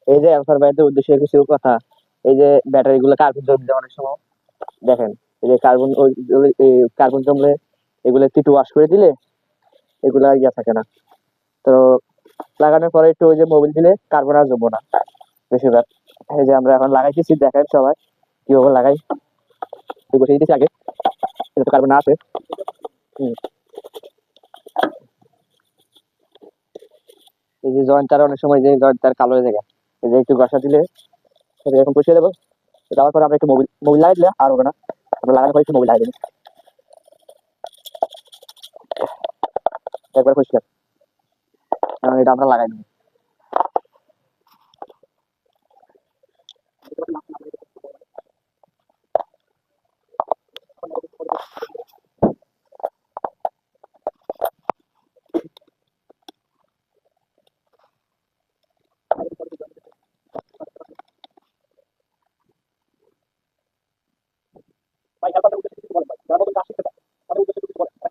এই যে অ্যান্সার বাইরের উদ্দেশ্যে কিছু কথা। এই যে ব্যাটারি গুলো কার্বন জমে অনেক সময়, দেখেন এই যে কার্বন কার্বন জমলে এগুলো একটু ওয়াশ করে দিলে এগুলা ইয়া থাকে না। তো লাগানোর পরে একটু ওই যে মোবিল দিলে কার্বন আর জমবো না বেশিরভাগ। এই যে আমরা এখন লাগাইতেছি, দেখেন সবাই কিভাবে লাগাই। বসিয়ে দিতেছি আগে যাতে কার্বন না আসে। হুম। এই যে জয়েন্ট তার অনেক সময় যে জয়েন্ট তার কালো হয়ে যায়, এই যে একটু ঘষা দিলে এটা এখন বসিয়ে দেবো। দেওয়ার পরে আমরা একটু মোবিল মোবিল লাগাই দিলে আর হবে না। আমরা লাগানোর পরে একটু মোবিল লাগাই দিই একবার পরিষ্কার। কারণ এটা আমরা লাগাই দিই।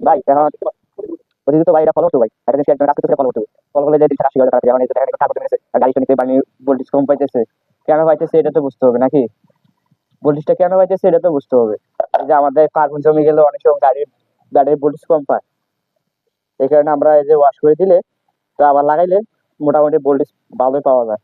ভাই এখন প্রতিদিন তো ভাই এটা ফলো করতে ভাই, এটা জিনিস একজন কাজ করতে ফলো করতে ফলো করলে যে 80,000 টাকা যেমন এই যে দেখেন একটা কাগজ মেরেছে গাড়ি নিতে পানি ভোল্টেজ কম পাইতেছে, কেন পাইতেছে এটা তো বুঝতে হবে নাকি? ভোল্টেজটা কেন পাইতেছে এটা তো বুঝতে হবে। এই যে আমাদের কার্বন জমে গেলে অনেক সময় গাড়ির ভোল্টেজ কম পায়, এই কারণে আমরা এই যে ওয়াশ করে দিলে তো আবার লাগাইলে মোটামুটি ভোল্টেজ ভালোই পাওয়া যায়।